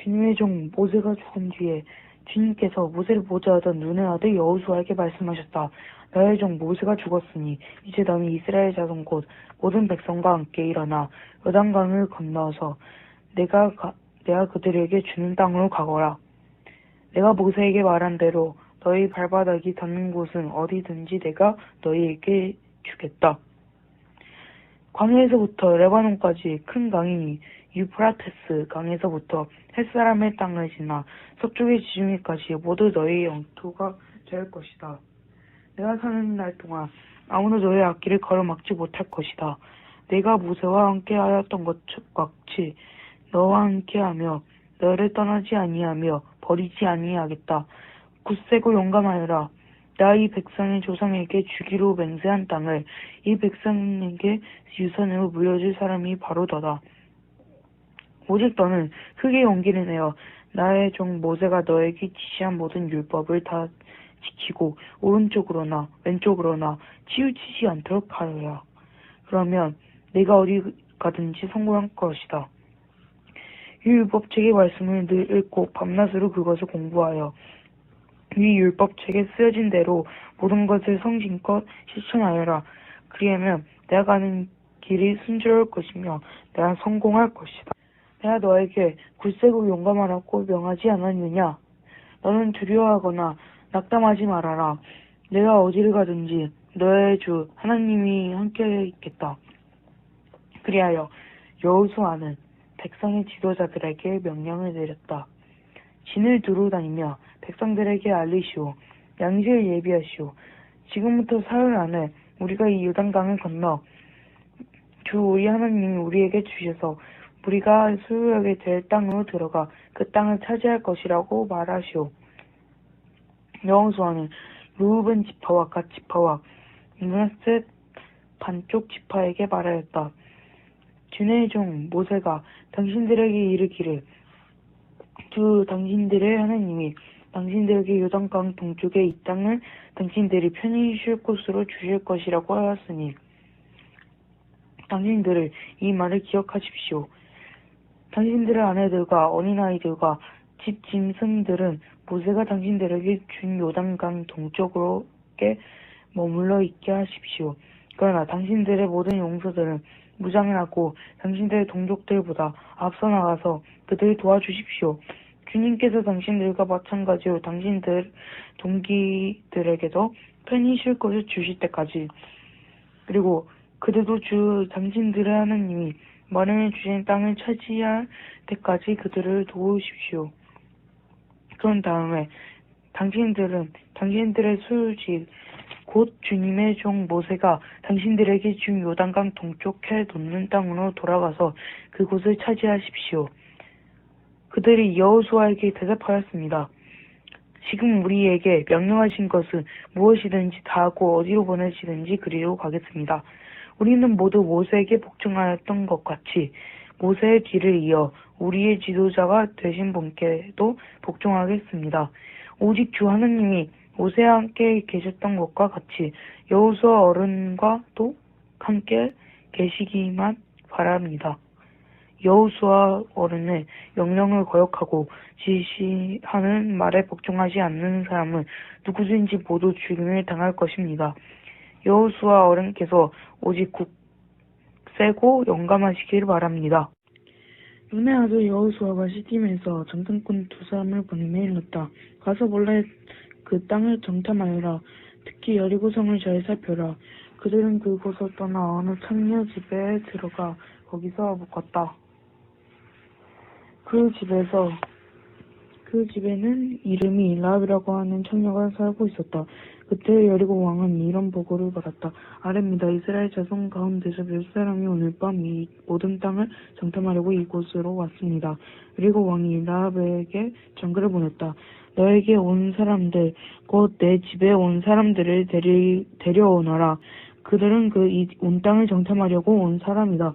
주님의 종 모세가 죽은 뒤에 주님께서 모세를 보좌하던 눈의 아들 여호수아에게 말씀하셨다. 너의 종 모세가 죽었으니 이제 너는 이스라엘 자손 곧 모든 백성과 함께 일어나 요단강을 건너서 내가 그들에게 주는 땅으로 가거라. 내가 모세에게 말한 대로 너희 발바닥이 닿는 곳은 어디든지 내가 너희에게 주겠다. 광야에서부터 레바논까지 큰 강이 유프라테스 강에서부터 햇사람의 땅을 지나 서쪽의 지중해까지 모두 너희의 영토가 될 것이다. 내가 사는 날 동안 아무도 너의 앞길을 가로막지 못할 것이다. 내가 모세와 함께 하였던 것 같이 너와 함께하며 너를 떠나지 아니하며 버리지 아니하겠다. 굳세고 용감하여라. 나 이 백성의 조상에게 주기로 맹세한 땅을 이 백성에게 유산으로 물려줄 사람이 바로 너다. 오직 너는 흙의 용기를 내어 나의 종 모세가 너에게 지시한 모든 율법을 다 지키고 오른쪽으로나 왼쪽으로나 치우치지 않도록 하여라. 그러면 내가 어디 가든지 성공할 것이다. 이 율법책의 말씀을 늘 읽고 밤낮으로 그것을 공부하여 이 율법책에 쓰여진 대로 모든 것을 성심껏 실천하여라. 그리하면 내가 가는 길이 순조로울 것이며 내가 성공할 것이다. 내가 너에게 굳세고 용감하라고 명하지 않았느냐? 너는 두려워하거나 낙담하지 말아라. 내가 어디를 가든지 너의 주 하나님이 함께 있겠다. 그리하여 여호수아는 백성의 지도자들에게 명령을 내렸다. 진을 두루 다니며 백성들에게 알리시오. 양식을 예비하시오. 지금부터 사흘 안에 우리가 이 요단강을 건너 주 우리 하나님이 우리에게 주셔서 우리가 소유하게 될 땅으로 들어가 그 땅을 차지할 것이라고 말하시오. 여호수아는 루ben 지파와 갓 지파와 므낫세 반쪽 지파에게 말하였다. 주의 종 모세가 당신들에게 이르기를 주 당신들의 하나님이 당신들에게 요단강 동쪽의 이 땅을 당신들이 편히 쉴 곳으로 주실 것이라고 하였으니 당신들을 이 말을 기억하십시오. 당신들의 아내들과 어린아이들과 집 짐승들은 모세가 당신들에게 준 요단강 동쪽으로게 머물러 있게 하십시오. 그러나 당신들의 모든 용사들은 무장을 하고 당신들의 동족들보다 앞서 나가서 그들을 도와주십시오. 주님께서 당신들과 마찬가지로 당신들 동기들에게도 편히 쉴 것을 주실 때까지 그리고 그들도 주 당신들의 하나님이 마련해 주신 땅을 차지할 때까지 그들을 도우십시오. 그런 다음에 당신들은 당신들의 소유지 곧 주님의 종 모세가 당신들에게 준 요단강 동쪽에 돋는 땅으로 돌아가서 그곳을 차지하십시오. 그들이 여호수아에게 대답하였습니다. 지금 우리에게 명령하신 것은 무엇이든지 다 하고 어디로 보내시든지 그리로 가겠습니다. 우리는 모두 모세에게 복종하였던 것 같이 모세의 뒤를 이어 우리의 지도자가 되신 분께도 복종하겠습니다. 오직 주 하나님이 모세와 함께 계셨던 것과 같이 여호수아 어른과도 함께 계시기만 바랍니다. 여호수아 어른의 명령을 거역하고 지시하는 말에 복종하지 않는 사람은 누구든지 모두 죽임을 당할 것입니다. 여호수아 어른께서 오직 굳세고 용감하시길 바랍니다. 눈의 아들 여호수아가 시딤에서 정탐꾼 2사람을 보내며 일렀다. 가서 몰래 그 땅을 정탐하여라. 특히 여리고성을 잘 살펴라. 그들은 그곳을 떠나 어느 창녀 집에 들어가 거기서 묵었다. 그 집에는 이름이 라합이라고 하는 창녀가 살고 있었다. 그때 여리고 왕은 이런 보고를 받았다. 아뢰입니다. 이스라엘 자손 가운데서 몇 사람이 오늘 밤 이 모든 땅을 정탐하려고 이곳으로 왔습니다. 그리고 왕이 라합에게 전글을 보냈다. 너에게 온 사람들, 곧 내 집에 온 사람들을 데려오너라. 그들은 온 땅을 정탐하려고 온 사람이다.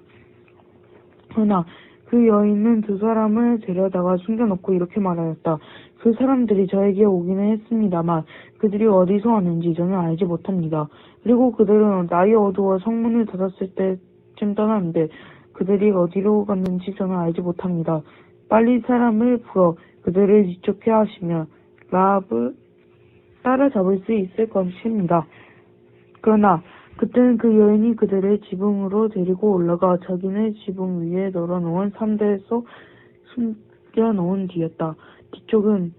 그러나 그 여인은 2사람을 데려다가 숨겨놓고 이렇게 말하였다. 그 사람들이 저에게 오기는 했습니다만 그들이 어디서 왔는지 저는 알지 못합니다. 그리고 그들은 날이 어두워 성문을 닫았을 때쯤 떠났는데 그들이 어디로 갔는지 저는 알지 못합니다. 빨리 사람을 풀어 그들을 지촉해 하시며 라합을 따라잡을 수 있을 것입니다. 그러나 그때는 그 여인이 그들을 지붕으로 데리고 올라가 자기네 지붕 위에 널어놓은 삼대에서 숨겨놓은 뒤였다. 뒤쫓은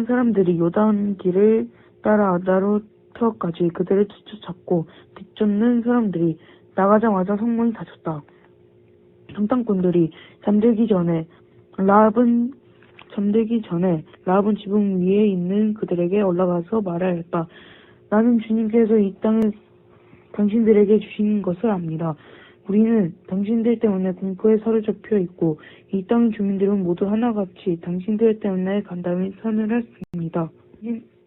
사람들이 요단 길을 따라 나루터까지 그들을 쫓아잡고 뒤쫓는 사람들이 나가자마자 성문이 닫혔다. 정탐꾼들이 잠들기 전에 라합은 지붕 위에 있는 그들에게 올라가서 말하였다. 나는 주님께서 이 땅을 당신들에게 주신 것을 압니다. 우리는 당신들 때문에 공포에 사로잡혀 있고 이 땅 주민들은 모두 하나같이 당신들 때문에 간담이 서늘했습니다.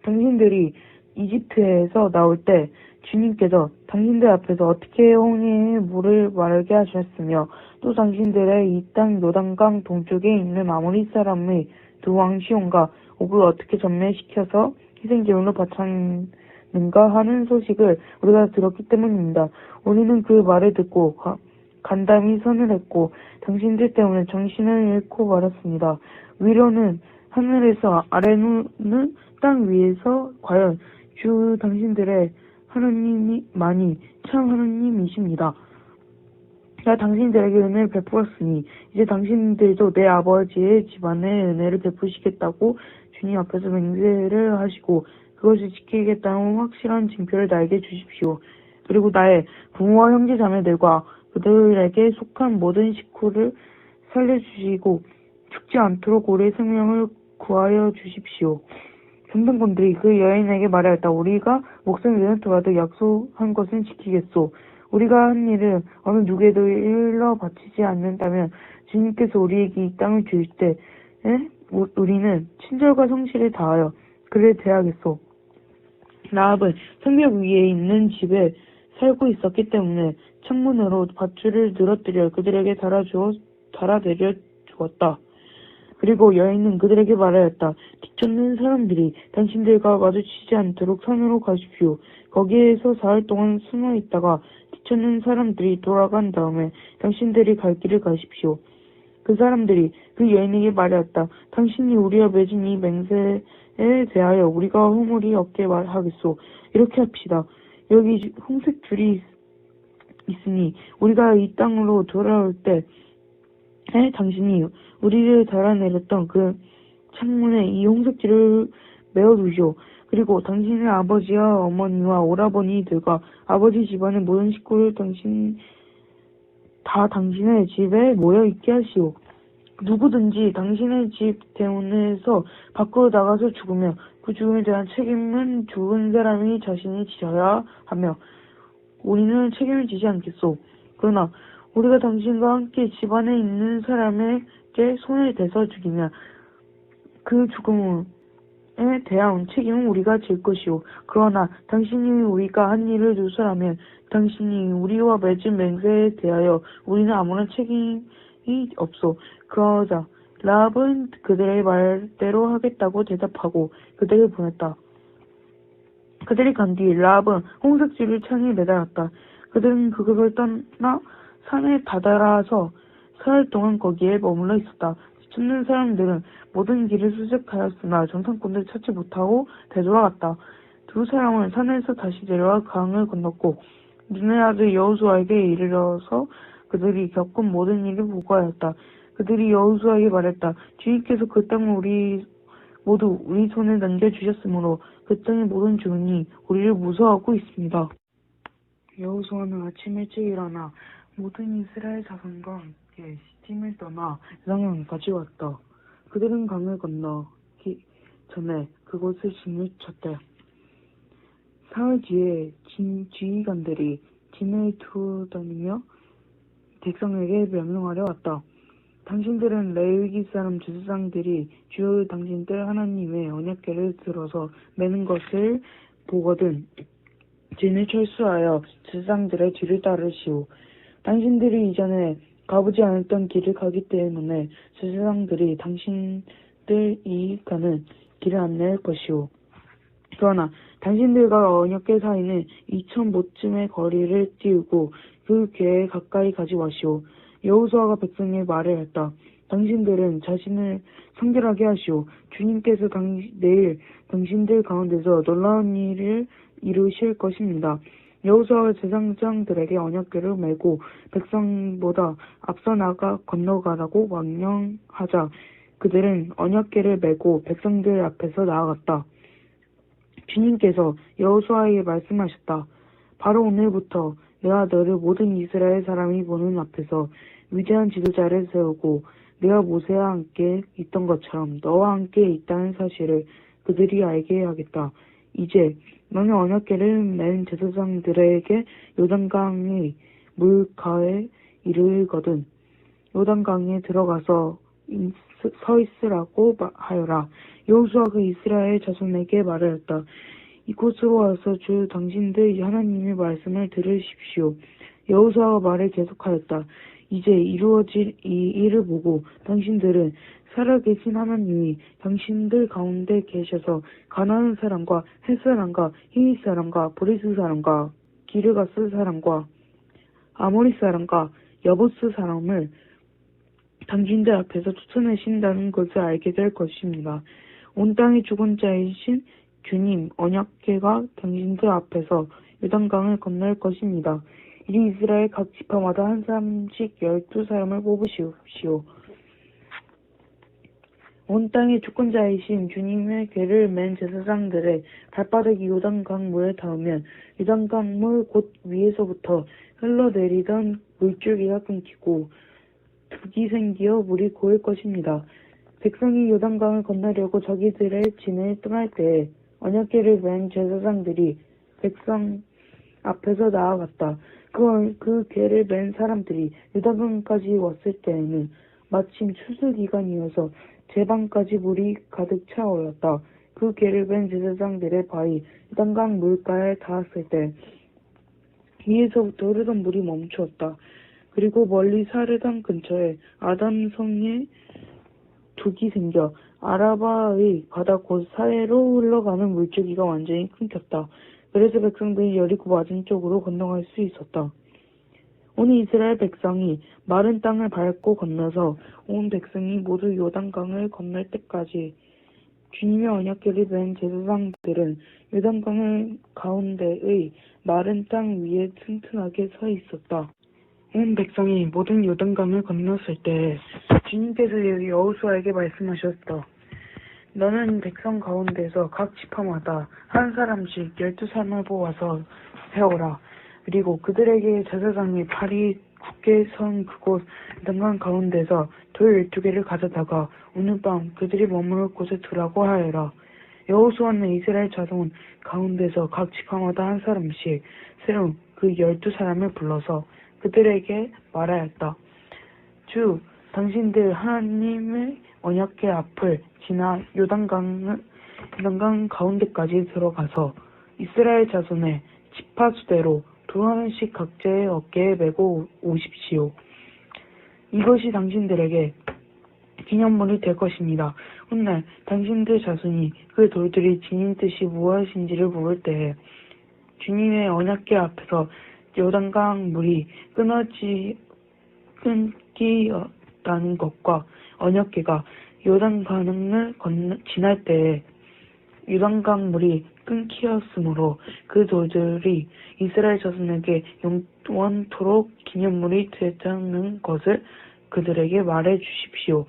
당신들이 이집트에서 나올 때 주님께서 당신들 앞에서 어떻게 홍해의 물을 마르게 하셨으며 또 당신들의 이 땅 요단강 동쪽에 있는 아모리 사람의 두 왕 시온과 옥을 어떻게 전멸시켜서 희생제물로 바쳤는가 하는 소식을 우리가 들었기 때문입니다. 우리는 그 말을 듣고 간담이 서늘했고 당신들 때문에 정신을 잃고 말았습니다. 위로는 하늘에서 아래는 땅 위에서 과연 주 당신들의 하나님만이 참 하나님이십니다. 내가 당신들에게 은혜를 베풀었으니 이제 당신들도 내 아버지의 집안에 은혜를 베푸시겠다고 주님 앞에서 맹세를 하시고 그것을 지키겠다는 확실한 징표를 나에게 주십시오. 그리고 나의 부모와 형제 자매들과 그들에게 속한 모든 식구를 살려주시고 죽지 않도록 오래 생명을 구하여 주십시오. 정탐꾼들이 그 여인에게 말하였다. 우리가 목숨을 잃더라도 약속한 것은 지키겠소. 우리가 한 일을 어느 누구에도 일러 바치지 않는다면 주님께서 우리에게 이 땅을 주실 때 우리는 친절과 성실을 다하여 그를 대하겠소. 라합은 성벽 위에 있는 집에 살고 있었기 때문에 창문으로 밧줄을 늘어뜨려 그들에게 달아내려 주었다. 그리고 여인은 그들에게 말하였다. 뒤쫓는 사람들이 당신들과 마주치지 않도록 산으로 가십시오. 거기에서 사흘 동안 숨어 있다가 뒤쫓는 사람들이 돌아간 다음에 당신들이 갈 길을 가십시오. 그 사람들이 그 여인에게 말하였다. 당신이 우리와 맺은 이 맹세에 대하여 우리가 허물이 없게 말하겠소. 이렇게 합시다. 여기 홍색 줄이 있으니 우리가 이 땅으로 돌아올 때 당신이 우리를 달아내렸던 그 창문에 이 홍색줄을 메어두시오. 그리고 당신의 아버지와 어머니와 오라버니들과 아버지 집안의 모든 식구를 당신의 집에 모여 있게 하시오. 누구든지 당신의 집 대문에서 밖으로 나가서 죽으면 그 죽음에 대한 책임은 죽은 사람이 자신이 지어야 하며 우리는 책임을 지지 않겠소. 그러나 우리가 당신과 함께 집안에 있는 사람에게 손을 대서 죽이면 그 죽음에 대한 책임은 우리가 질 것이오. 그러나 당신이 우리가 한 일을 누설하면 당신이 우리와 맺은 맹세에 대하여 우리는 아무런 책임이 없소. 그러자 라합은 그들의 말대로 하겠다고 대답하고 그들을 보냈다. 그들이 간 뒤 라합은 홍색줄을 창에 매달았다. 그들은 그것을 떠나 산에 다다라서 사흘 동안 거기에 머물러 있었다. 쫓는 사람들은 모든 길을 수색하였으나 정탐꾼들을 찾지 못하고 되돌아갔다. 두 사람은 산에서 다시 내려와 강을 건넜고 눈의 아들 여호수아에게 이르러서 그들이 겪은 모든 일을 보고하였다. 그들이 여호수아에게 말했다. 주님께서 그 땅을 모두 우리 손에 넘겨주셨으므로 그 땅의 모든 주민이 우리를 무서워하고 있습니다. 여호수아는 아침 일찍 일어나 모든 이스라엘 자손과 함께 시팀을 떠나 요단강까지 왔다. 그들은 강을 건너기 전에 그곳을 진을 쳤다. 사흘 뒤에 지휘관들이 진을 두다니며 백성에게 명령하려 왔다. 당신들은 레위기 사람 제사장들이 주여 당신들 하나님의 언약궤를 들어서 매는 것을 보거든 진을 철수하여 제사장들의 뒤를 따르시오. 당신들이 이전에 가보지 않았던 길을 가기 때문에 제사장들이 당신들이 가는 길을 안내할 것이오. 그러나 당신들과 언약궤 사이는 2000보쯤의 거리를 띄우고 그 궤에 가까이 가지 마시오. 여호수아가 백성에게 말을 했다. 당신들은 자신을 성결하게 하시오. 주님께서 내일 당신들 가운데서 놀라운 일을 이루실 것입니다. 여호수아가 제사장들에게 언약궤를 메고 백성보다 앞서 나가 건너가라고 명령하자 그들은 언약궤를 메고 백성들 앞에서 나아갔다. 주님께서 여호수아에게 말씀하셨다. 바로 오늘부터 내가 너를 모든 이스라엘 사람이 보는 앞에서 위대한 지도자를 세우고 내가 모세와 함께 있던 것처럼 너와 함께 있다는 사실을 그들이 알게 하겠다. 이제 너는 언약궤를 맨 제사장들에게 요단강의 물가에 이르거든 요단강에 들어가서 서 있으라고 하여라. 여호수아가 이스라엘 자손에게 말하였다. 이곳으로 와서 주 당신들 하나님의 말씀을 들으십시오. 여호수아가 말을 계속하였다. 이제 이루어질 이 일을 보고 당신들은 살아계신 하나님이 당신들 가운데 계셔서 가나안 사람과 헷 사람과 히윗 사람과 브리스 사람과 기르가스 사람과 아모리 사람과 여부스 사람을 당신들 앞에서 쫓아내신다는 것을 알게 될 것입니다. 온 땅의 주권자이신 주님 언약궤가 당신들 앞에서 요단강을 건널 것입니다. 이리 이스라엘 각 지파마다 한 사람씩 12사람을 뽑으시옵시오. 온 땅의 주권자이신 주님의 궤를 맨 제사장들의 발바닥이 요단강 물에 닿으면 요단강 물 곧 위에서부터 흘러내리던 물줄기가 끊기고 둑이 생기어 물이 고일 것입니다. 백성이 요단강을 건너려고 자기들의 진을 떠날 때에 언약궤를 맨 제사장들이 백성 앞에서 나아갔다. 그 궤를 맨 사람들이 요단강까지 왔을 때에는 마침 추수기간이어서 제방까지 물이 가득 차올랐다. 그 궤를 맨 제사장들의 발이 요단강 물가에 닿았을 때 위에서부터 흐르던 물이 멈추었다. 그리고 멀리 사르단 근처에 아담성에 둑이 생겨 아라바의 바다 곳 사이로 흘러가는 물줄기가 완전히 끊겼다. 그래서 백성들이 여리고 맞은 쪽으로 건너갈 수 있었다. 온 이스라엘 백성이 마른 땅을 밟고 건너서 온 백성이 모두 요단강을 건널 때까지 주님의 언약궤를 맨 제사장들은 요단강을 가운데의 마른 땅 위에 튼튼하게 서 있었다. 온 백성이 모든 요단강을 건넜을 때 주님께서 여호수아에게 말씀하셨다. 너는 백성 가운데서 각 지파마다 한 사람씩 12사람을 뽑아서 세워라. 그리고 그들에게 제사장이 발이 굳게 선 그곳 요단강 가운데서 돌 12개를 가져다가 오늘 밤 그들이 머무를 곳에 두라고 하여라. 여호수아는 이스라엘 자손 가운데서 각 지파마다 한 사람씩 새로운 그 12사람을 불러서 그들에게 말하였다. 주 당신들 하나님의 언약궤 앞을 지나 요단강 가운데까지 들어가서 이스라엘 자손의 지파 수대로 두 하나씩 각자의 어깨에 메고 오십시오. 이것이 당신들에게 기념물이 될 것입니다. 훗날 당신들 자손이 그 돌들이 지닌 뜻이 무엇인지를 물을 때에 주님의 언약궤 앞에서 요단강 물이 끊기었다는 것과 언약궤가 요단강을 지날 때에 요단강 물이 끊기었으므로 그 돌들이 이스라엘 자손에게 영원토록 기념물이 되자는 것을 그들에게 말해 주십시오.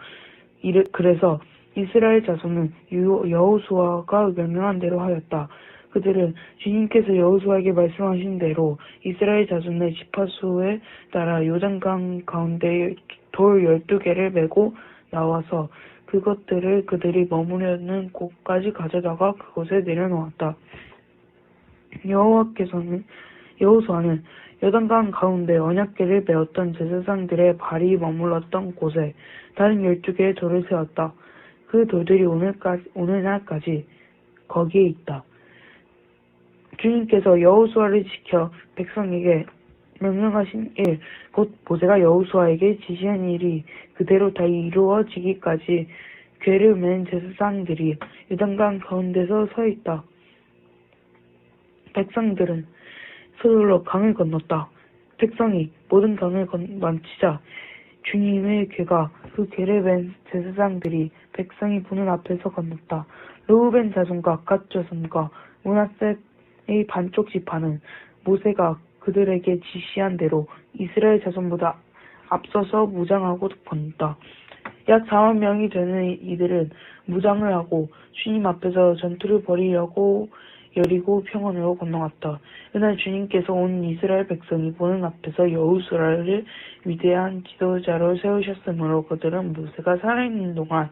그래서 이스라엘 자손은 여호수아가 명령한 대로 하였다. 그들은 주님께서 여호수아에게 말씀하신 대로 이스라엘 자손의 지파수에 따라 요단강 가운데 돌 12개를 메고 나와서 그것들을 그들이 머무르는 곳까지 가져다가 그곳에 내려놓았다. 여호수아는 요단강 가운데 언약궤를 메었던 제사장들의 발이 머물렀던 곳에 다른 12개의 돌을 세웠다. 그 돌들이 오늘날까지 거기에 있다. 주님께서 여호수아를 지켜 백성에게 명령하신 일, 곧 모세가 여호수아에게 지시한 일이 그대로 다 이루어지기까지 궤를 맨 제사장들이 요단강 가운데서 서 있다. 백성들은 서둘러 강을 건넜다. 백성이 모든 강을 마치자 주님의 궤가 그 궤를 맨 제사장들이 백성이 보는 앞에서 건넜다. 르우벤 자손과 갓 자손과 므낫세의 반쪽 지파는 모세가 그들에게 지시한 대로 이스라엘 자손보다 앞서서 무장하고 건넜다. 약 4만 명이 되는 이들은 무장을 하고 주님 앞에서 전투를 벌이려고 여리고 평원으로 건너갔다. 그날 주님께서 온 이스라엘 백성이 보는 앞에서 여호수아를 위대한 지도자로 세우셨으므로 그들은 모세가 살아있는 동안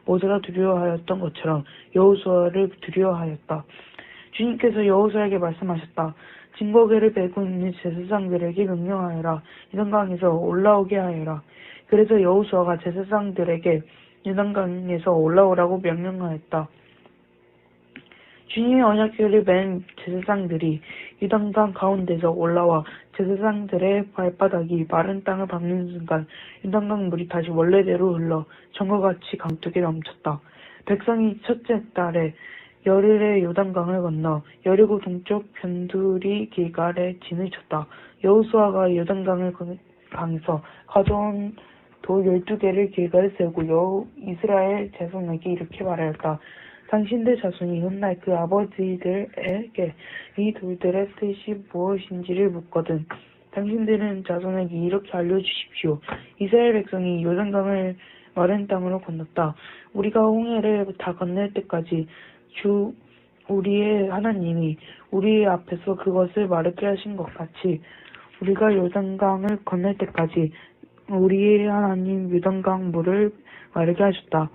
모세가 두려워하였던 것처럼 여호수아를 두려워하였다. 주님께서 여호수아에게 말씀하셨다. 증거궤를 메고 있는 제사장들에게 명령하여라. 요단강에서 올라오게 하여라. 그래서 여호수아가 제사장들에게 요단강에서 올라오라고 명령하였다. 주님의 언약궤를 맨 제사장들이 요단강 가운데서 올라와 제사장들의 발바닥이 마른 땅을 밟는 순간 요단강 물이 다시 원래대로 흘러 정거같이 강둑에 넘쳤다. 백성이 첫째 달에 열흘에 요단강을 건너 여리고 동쪽 변두리 길갈에 진을 쳤다. 여호수아가 요단강을 강에서 가져온 돌 12개를 길갈에 세우고 이스라엘 자손에게 이렇게 말하였다. 당신들 자손이 훗날 그 아버지들에게 이 돌들의 뜻이 무엇인지를 묻거든 당신들은 자손에게 이렇게 알려주십시오. 이스라엘 백성이 요단강을 마른 땅으로 건넜다. 우리가 홍해를 다 건널 때까지 주 우리의 하나님이 우리 앞에서 그것을 마르게 하신 것 같이 우리가 요단강을 건널 때까지 우리의 하나님 요단강 물을 마르게 하셨다.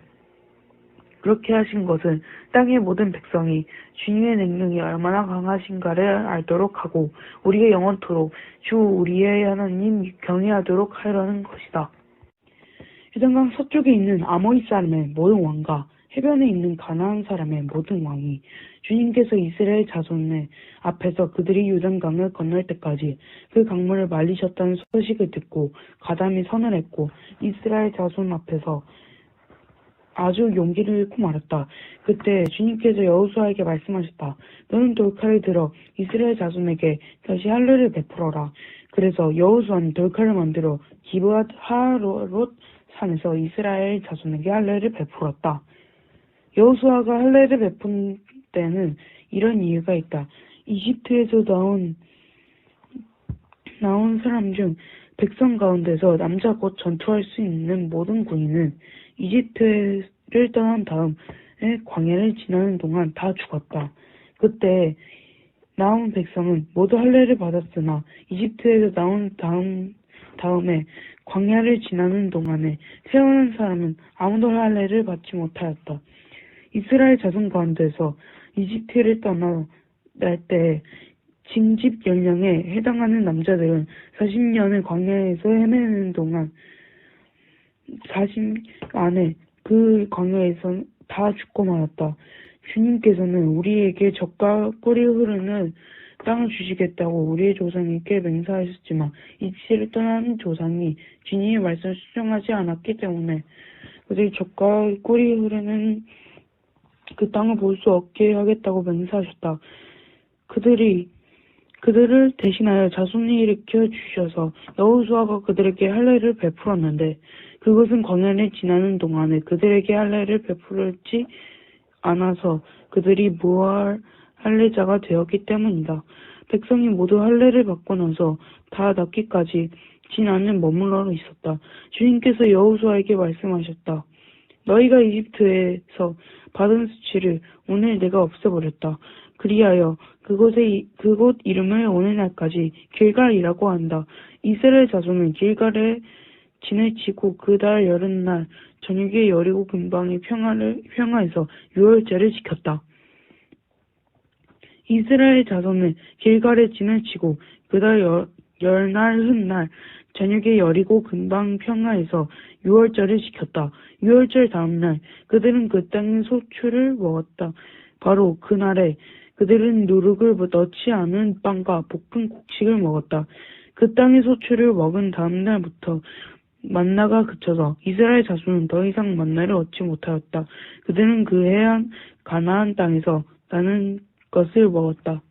그렇게 하신 것은 땅의 모든 백성이 주님의 능력이 얼마나 강하신가를 알도록 하고 우리가 영원토록 주 우리의 하나님 경외하도록 하려는 것이다. 요단강 서쪽에 있는 아모리 사람의 모든 왕과 해변에 있는 가나안 사람의 모든 왕이 주님께서 이스라엘 자손의 앞에서 그들이 요단강을 건널 때까지 그 강물을 말리셨다는 소식을 듣고 가담이 선을 했고 이스라엘 자손 앞에서 아주 용기를 잃고 말았다. 그때 주님께서 여호수아에게 말씀하셨다. 너는 돌칼을 들어 이스라엘 자손에게 다시 할례를 베풀어라. 그래서 여호수아는 돌칼을 만들어 기브앗 하롯 산에서 이스라엘 자손에게 할례를 베풀었다. 여호수아가 할례를 베푼 때는 이런 이유가 있다. 이집트에서 나온 사람 중 백성 가운데서 남자 곧 전투할 수 있는 모든 군인은 이집트를 떠난 다음에 광야를 지나는 동안 다 죽었다. 그때 나온 백성은 모두 할례를 받았으나 이집트에서 나온 다음에 광야를 지나는 동안에 태어난 사람은 아무도 할례를 받지 못하였다. 이스라엘 자손 가운데서 이집트를 떠날 때 징집 연령에 해당하는 남자들은 40년을 광야에서 헤매는 동안 40 안에 그 광야에서 다 죽고 말았다. 주님께서는 우리에게 젖과 꿀이 흐르는 땅을 주시겠다고 우리의 조상에게 맹세하셨지만 이집트를 떠난 조상이 주님의 말씀을 수정하지 않았기 때문에 그들이 젖과 꿀이 흐르는 그 땅을 볼 수 없게 하겠다고 맹세하셨다. 그들을 대신하여 자손이 일으켜 주셔서 여호수아가 그들에게 할례를 베풀었는데 그것은 광야를 지나는 동안에 그들에게 할례를 베풀지 않아서 그들이 무할 할례자가 되었기 때문이다. 백성이 모두 할례를 받고 나서 다 낫기까지 지나는 머물러 있었다. 주님께서 여호수아에게 말씀하셨다. 너희가 이집트에서 받은 수치를 오늘 내가 없애버렸다. 그리하여 그곳 이름을 오늘날까지 길갈이라고 한다. 이스라엘 자손은 길갈에 진을 치고 그 달 여름날 저녁에 여리고 근방의 평화에서 유월절을 지켰다. 이스라엘 자손은 길갈에 진을 치고 그 달 열날 훗날 저녁에 여리고 근방 평화에서 유월절을 지켰다. 유월절 다음날 그들은 그 땅의 소출을 먹었다. 바로 그날에 그들은 누룩을 넣지 않은 빵과 볶은 곡식을 먹었다. 그 땅의 소출을 먹은 다음 날부터 만나가 그쳐서 이스라엘 자손은 더 이상 만나를 얻지 못하였다. 그들은 그 해안 가나안 땅에서 나는 것을 먹었다.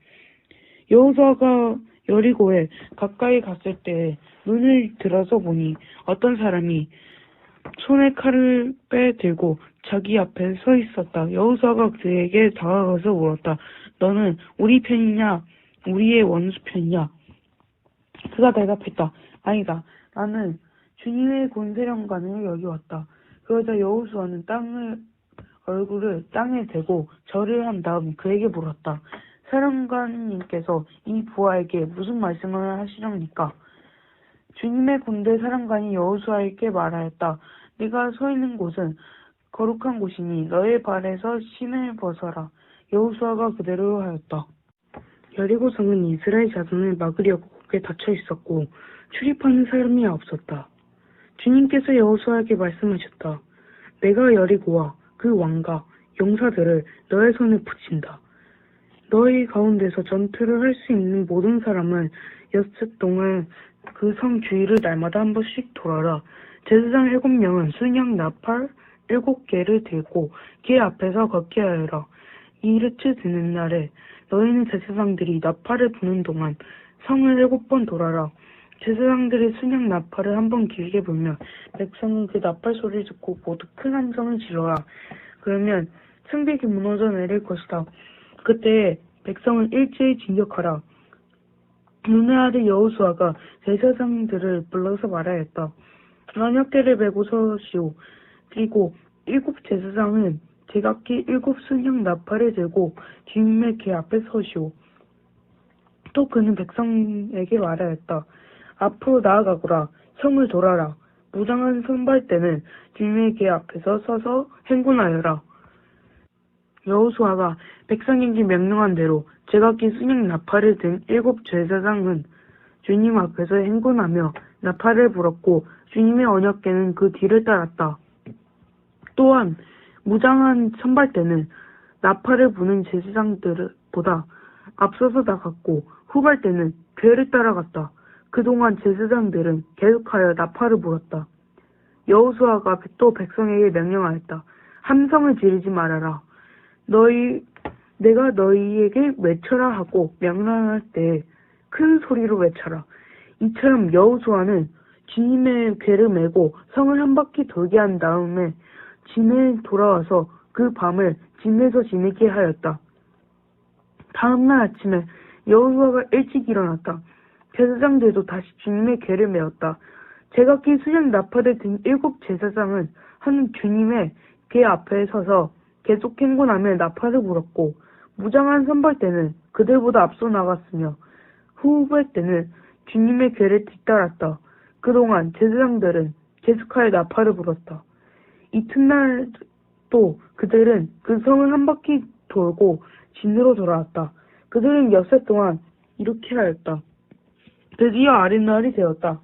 여리고에 가까이 갔을 때 눈을 들어서 보니 어떤 사람이 손에 칼을 빼들고 자기 앞에 서 있었다. 여호수아가 그에게 다가가서 물었다. 너는 우리 편이냐? 우리의 원수 편이냐? 그가 대답했다. 아니다. 나는 주님의 군사령관을 여기 왔다. 그러자 여호수아는 얼굴을 땅에 대고 절을 한 다음 그에게 물었다. 사령관님께서 이 부하에게 무슨 말씀을 하시렵니까? 주님의 군대 사령관이 여호수아에게 말하였다. 네가 서 있는 곳은 거룩한 곳이니 너의 발에서 신을 벗어라. 여호수아가 그대로 하였다. 여리고 성은 이스라엘 자손을 막으려고 굳게 닫혀 있었고 출입하는 사람이 없었다. 주님께서 여호수아에게 말씀하셨다. 내가 여리고와 그 왕과 용사들을 너의 손에 붙인다. 너희 가운데서 전투를 할 수 있는 모든 사람은 엿새 동안 그 성 주위를 날마다 한 번씩 돌아라. 제사장 7명은 순양 나팔 7개를 들고 그 앞에서 걷게 하여라. 이르트 드는 날에 너희는 제사장들이 나팔을 부는 동안 성을 7번 돌아라. 제사장들이 순양 나팔을 한 번 길게 불면 백성은 그 나팔 소리를 듣고 모두 큰 함성을 지르라. 그러면 성벽이 무너져 내릴 것이다. 그때 백성은 일제히 진격하라. 눈의 아들 여호수아가 제사장들을 불러서 말하였다. 언약궤를 메고 서시오. 그리고 7 제사장은 제각기 7 순양 나팔을 들고 주님의 궤 앞에 서시오. 또 그는 백성에게 말하였다. 앞으로 나아가거라. 성을 돌아라. 무장한 선발대는 주님의 궤 앞에서 서서 행군하여라. 여호수아가 백성에게 명령한 대로 제각기 순양 나팔을 든 7 제사장은 주님 앞에서 행군하며 나팔을 불었고 주님의 언약궤는 그 뒤를 따랐다. 또한 무장한 선발대는 나팔을 부는 제사장들보다 앞서서 나갔고 후발대는 궤를 따라갔다. 그동안 제사장들은 계속하여 나팔을 불었다. 여호수아가 또 백성에게 명령하였다. 함성을 지르지 말아라. 내가 너희에게 외쳐라 하고 명령할 때 큰 소리로 외쳐라. 이처럼 여호수아는 주님의 궤를 메고 성을 한 바퀴 돌게 한 다음에 진에 돌아와서 그 밤을 진에서 지내게 하였다. 다음날 아침에 여호수아가 일찍 일어났다. 제사장들도 다시 주님의 궤를 메었다. 제각기 순양 나팔을 든 7 제사장은 한 주님의 궤 앞에 서서 계속 행군하며 나팔을 불었고 무장한 선발대는 그들보다 앞서 나갔으며 후발대는 주님의 궤를 뒤따랐다. 그동안 제사장들은 계속하여 나팔을 불었다. 이튿날 또 그들은 그 성을 한 바퀴 돌고 진으로 돌아왔다. 그들은 엿새 동안 이렇게 하였다. 드디어 아랫날이 되었다.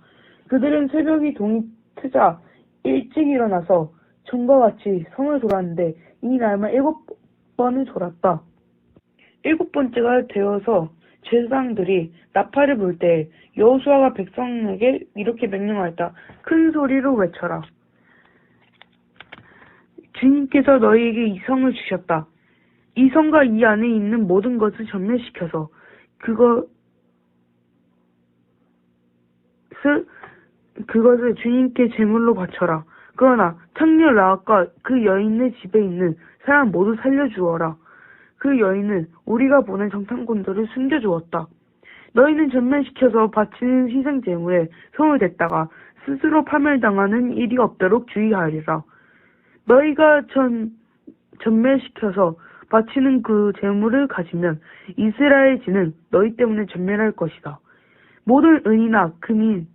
그들은 새벽이 동이 트자 일찍 일어나서 전과 같이 성을 돌았는데 이 날만 7번을 돌았다. 7번째가 되어서 제사장들이 나팔을 불 때 여호수아가 백성에게 이렇게 명령하였다. 큰 소리로 외쳐라. 주님께서 너희에게 이 성을 주셨다. 이 성과 이 안에 있는 모든 것을 전멸시켜서 그것을 주님께 제물로 바쳐라. 그러나 창녀 라합과 그 여인의 집에 있는 사람 모두 살려주어라. 그 여인은 우리가 보낸 정탐꾼들을 숨겨주었다. 너희는 전멸시켜서 바치는 희생 제물에 손을 댔다가 스스로 파멸당하는 일이 없도록 주의하리라. 너희가 전멸시켜서 바치는 그 제물을 가지면 이스라엘 지는 너희 때문에 전멸할 것이다. 모든 은이나 금인,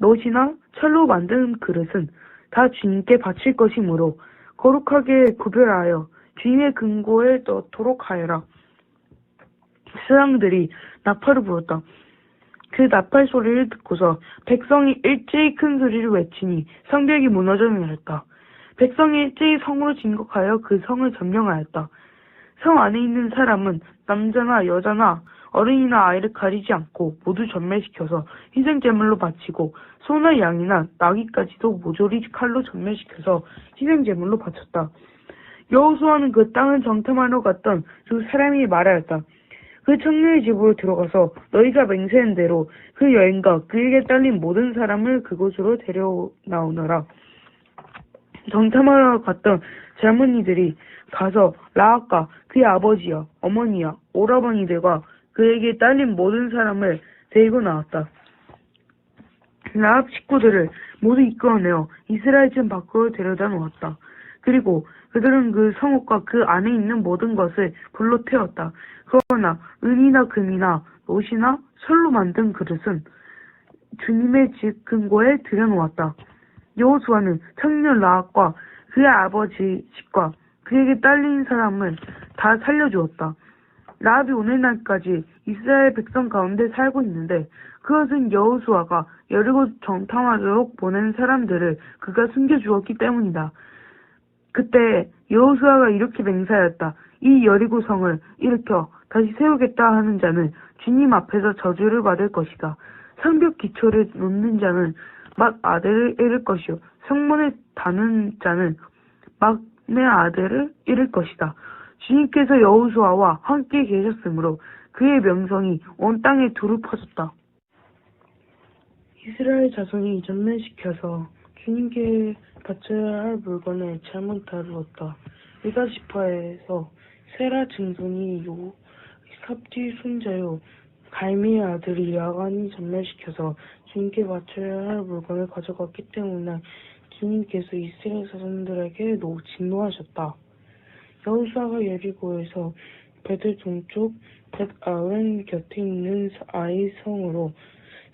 놋이나 철로 만든 그릇은 다 주님께 바칠 것이므로 거룩하게 구별하여 주님의 금고에 넣도록 하여라. 제사장들이 나팔을 불었다. 그 나팔 소리를 듣고서 백성이 일제히 큰 소리를 외치니 성벽이 무너져 내렸다. 백성이 일제히 성으로 진격하여 그 성을 점령하였다. 성 안에 있는 사람은 남자나 여자나 어른이나 아이를 가리지 않고 모두 전멸시켜서 희생제물로 바치고 소나 양이나 나귀까지도 모조리 칼로 전멸시켜서 희생제물로 바쳤다. 여호수아는 그 땅을 정탐하러 갔던 두 사람이 말하였다. 그 청년의 집으로 들어가서 너희가 맹세한 대로 그 여인과 그에게 딸린 모든 사람을 그곳으로 데려나오너라. 정탐하러 갔던 젊은이들이 가서 라합과 그의 아버지와 어머니와 오라버니들과 그에게 딸린 모든 사람을 데리고 나왔다. 라합 식구들을 모두 이끌어내어 이스라엘 전 밖으로 데려다 놓았다. 그리고 그들은 그 성읍과 그 안에 있는 모든 것을 불로 태웠다. 그러나 은이나 금이나 옷이나 철로 만든 그릇은 주님의 집 근고에 들여놓았다. 여호수아는 청년 라합과 그의 아버지 집과 그에게 딸린 사람을 다 살려주었다. 라합이 오늘날까지 이스라엘 백성 가운데 살고 있는데 그것은 여호수아가 여리고 정탐하도록 보낸 사람들을 그가 숨겨주었기 때문이다. 그때 여호수아가 이렇게 맹세하였다. 이 여리고 성을 일으켜 다시 세우겠다 하는 자는 주님 앞에서 저주를 받을 것이다. 성벽 기초를 놓는 자는 막 아들을 잃을 것이요 성문에 다는 자는 막 내 아들을 잃을 것이다. 주님께서 여호수아와 함께 계셨으므로 그의 명성이 온 땅에 두루 퍼졌다. 이스라엘 자손이 전멸시켜서 주님께 바쳐야 할 물건을 잘못 다루었다. 유다 지파에서 세라 증손이 삽디 손자요 갈미의 아들이 야간이 전멸시켜서 주님께 바쳐야 할 물건을 가져갔기 때문에 주님께서 이스라엘 자손들에게 진노하셨다. 여호수아가 여리고에서 베들 동쪽 벳아웬 곁에 있는 아이 성으로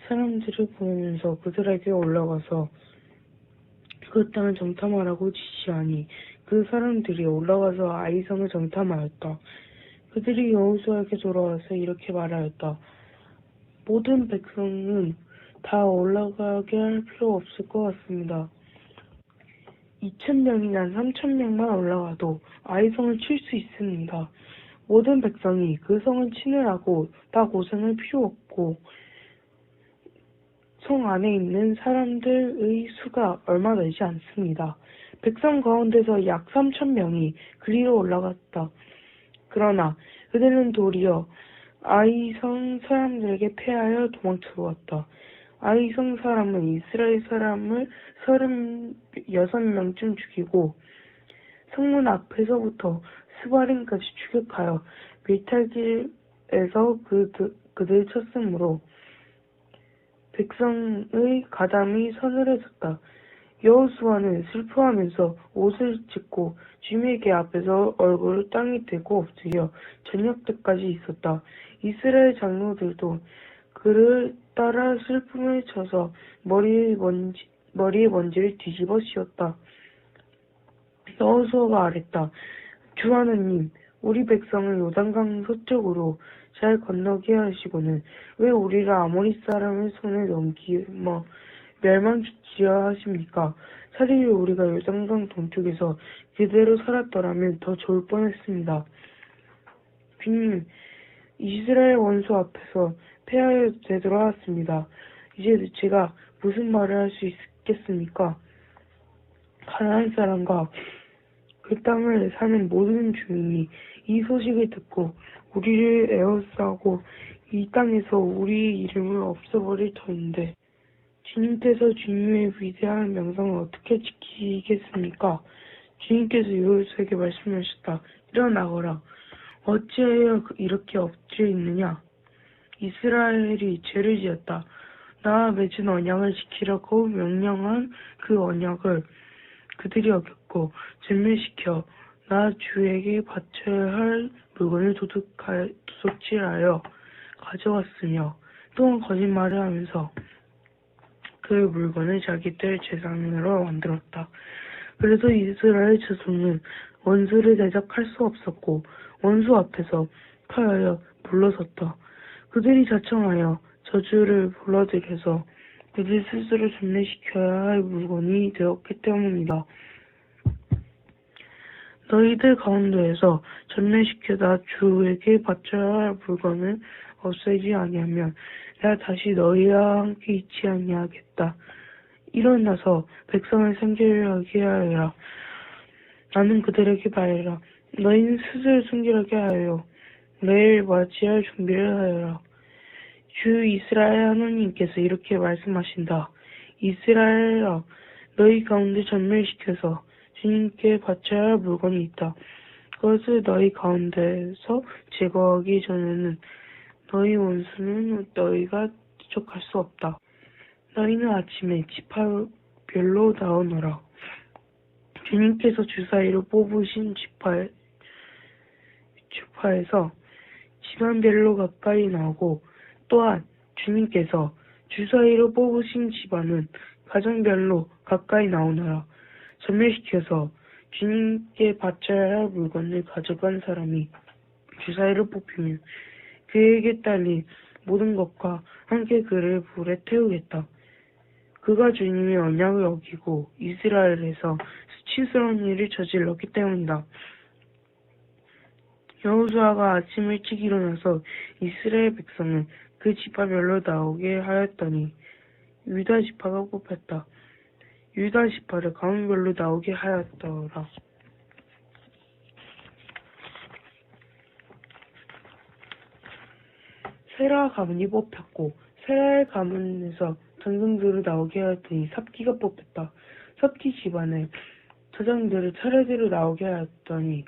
사람들을 보내면서 그들에게 올라가서 그 땅을 정탐하라고 지시하니 그 사람들이 올라가서 아이 성을 정탐하였다. 그들이 여호수아에게 돌아와서 이렇게 말하였다. 모든 백성은 다 올라가게 할 필요 없을 것 같습니다. 2,000명이나 3,000명만 올라가도 아이성을 칠 수 있습니다. 모든 백성이 그 성을 치느라고 다 고생할 필요 없고 성 안에 있는 사람들의 수가 얼마 되지 않습니다. 백성 가운데서 약 3,000명이 그리로 올라갔다. 그러나 그들은 도리어 아이성 사람들에게 패하여 도망쳐왔다. 아이성 사람은 이스라엘 사람을 36명쯤 죽이고 성문 앞에서부터 스바림까지 추격하여 밀탈길에서 그들 쳤으므로 백성의 가담이 서늘해졌다. 여호수아는 슬퍼하면서 옷을 찢고 주님의 앞에서 얼굴을 땅에 대고 엎드려 저녁 때까지 있었다. 이스라엘 장로들도 그를 따라 슬픔을 쳐서 머리에 먼지를 뒤집어 씌웠다. 여호수아가 아랬다. 주 하나님, 우리 백성을 요단강 서쪽으로 잘 건너게 하시고는 왜 우리를 아모리 사람의 손에 넘기며 멸망시키려 하십니까? 차라리 우리가 요단강 동쪽에서 그대로 살았더라면 더 좋을 뻔했습니다. 주님, 이스라엘 원수 앞에서 패하여 되돌아왔습니다. 이제 제가 무슨 말을 할 수 있겠습니까? 가나안 사람과 그 땅을 사는 모든 주민이 이 소식을 듣고 우리를 에워싸고 이 땅에서 우리의 이름을 없애버릴 터인데 주님께서 주님의 위대한 명성을 어떻게 지키겠습니까? 주님께서 여호수아에게 말씀하셨다. 일어나거라. 어찌하여 이렇게 엎드려 있느냐? 이스라엘이 죄를 지었다. 나와 맺은 언약을 지키라고 명령한 그 언약을 그들이 어겼고 전멸시켜 나 주에게 바쳐야 할 물건을 도둑질하여 가져갔으며 또한 거짓말을 하면서 그 물건을 자기들 재산으로 만들었다. 그래서 이스라엘 자손은 원수를 대적할 수 없었고 원수 앞에서 패하여 물러섰다. 그들이 자청하여 저주를 불러들여서 그들 스스로 전멸시켜야 할 물건이 되었기 때문이다. 너희들 가운데에서 전멸시켜다 주에게 바쳐야 할 물건을 없애지 아니하면 내가 다시 너희와 함께 있지 아니하겠다. 일어나서 백성을 순결하게 하여라. 나는 그들에게 말해라. 너희는 스스로 순결하게 하여 내일 맞이할 준비를 하여라. 주 이스라엘 하나님께서 이렇게 말씀하신다. 이스라엘아, 너희 가운데 전멸시켜서 주님께 바쳐야 할 물건이 있다. 그것을 너희 가운데서 제거하기 전에는 너희 원수는 너희가 추적할 수 없다. 너희는 아침에 지파별로 나오너라. 주님께서 주사위로 뽑으신 지파에서 집안별로 가까이 나오고 또한 주님께서 주사위로 뽑으신 집안은 가정별로 가까이 나오너라. 전멸시켜서 주님께 바쳐야 할 물건을 가져간 사람이 주사위를 뽑히면 그에게 딸린 모든 것과 함께 그를 불에 태우겠다. 그가 주님의 언약을 어기고 이스라엘에서 수치스러운 일을 저질렀기 때문이다. 여호수아가 아침 일찍 일어나서 이스라엘 백성을 그 지파별로 나오게 하였더니 유다 지파가 뽑혔다. 유다 지파를 가문별로 나오게 하였더라. 세라 가문이 뽑혔고 세라의 가문에서 전승들을 나오게 하였더니 삽기가 뽑혔다. 삽기 집안의 저장들을 차례대로 나오게 하였더니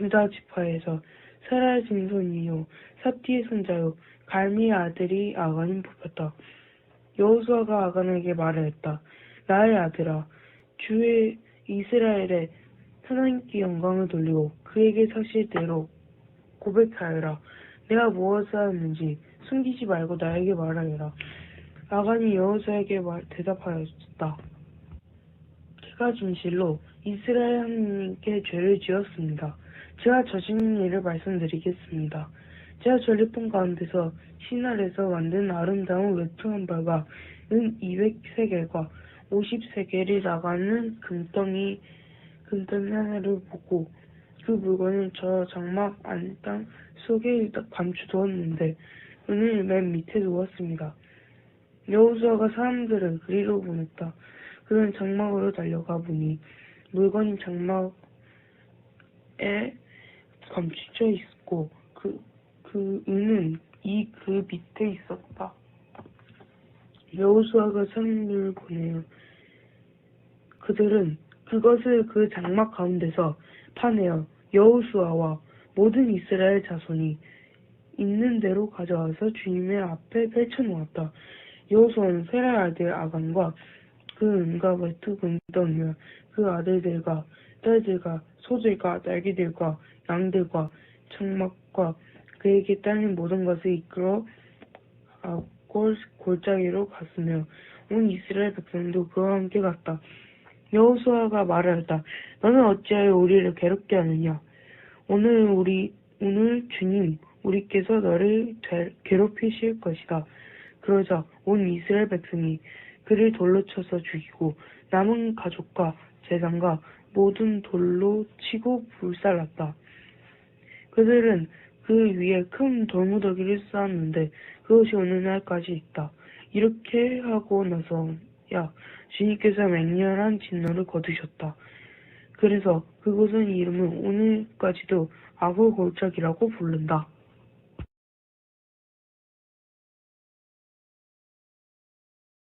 유다 지파에서 세라의 증손이요 삽기의 손자요 갈미의 아들이 아간이 뽑혔다. 여호수아가 아간에게 말하였다. 나의 아들아, 주의 이스라엘의 하나님께 영광을 돌리고 그에게 사실대로 고백하여라. 내가 무엇을 하였는지 숨기지 말고 나에게 말하여라. 아간이 여호수아에게 대답하였다. 제가 진실로 이스라엘 하나님께 죄를 지었습니다. 제가 저지른 일을 말씀드리겠습니다. 제가 전리품 가운데서 신할에서 만든 아름다운 외투 한 벌과 은 200세겔과 50세겔이 나가는 금덩이 하나를 보고 그 물건을 저 장막 안땅 속에 감추두었는데 은을 맨 밑에 두었습니다. 여호수아가 사람들을 그리로 보냈다. 그는 장막으로 달려가 보니 물건이 장막에 감추져 있고 그 은은 그 밑에 있었다. 여호수아가 사람들을 보내어 그들은 그것을 그 장막 가운데서 파내어 여호수아와 모든 이스라엘 자손이 있는 대로 가져와서 주님의 앞에 펼쳐놓았다. 여호수아는 세라의 아들 아간과 그 은과 외투 금덩이와 그 아들들과 딸들과 소들과 날개들과 양들과 장막과 그에게 딸린 모든 것을 이끌어 골짜기로 갔으며 온 이스라엘 백성도 그와 함께 갔다. 여호수아가 말하였다. 너는 어찌하여 우리를 괴롭게 하느냐? 오늘 주님 우리께서 너를 괴롭히실 것이다. 그러자 온 이스라엘 백성이 그를 돌로 쳐서 죽이고 남은 가족과 재산과 모든 돌로 치고 불살랐다. 그들은 그 위에 큰 돌무더기를 쌓았는데 그것이 오늘날까지 있다. 이렇게 하고 나서야 주님께서 맹렬한 진노를 거두셨다. 그래서 그곳은 이름을 오늘까지도 악어 골짜기라고 부른다.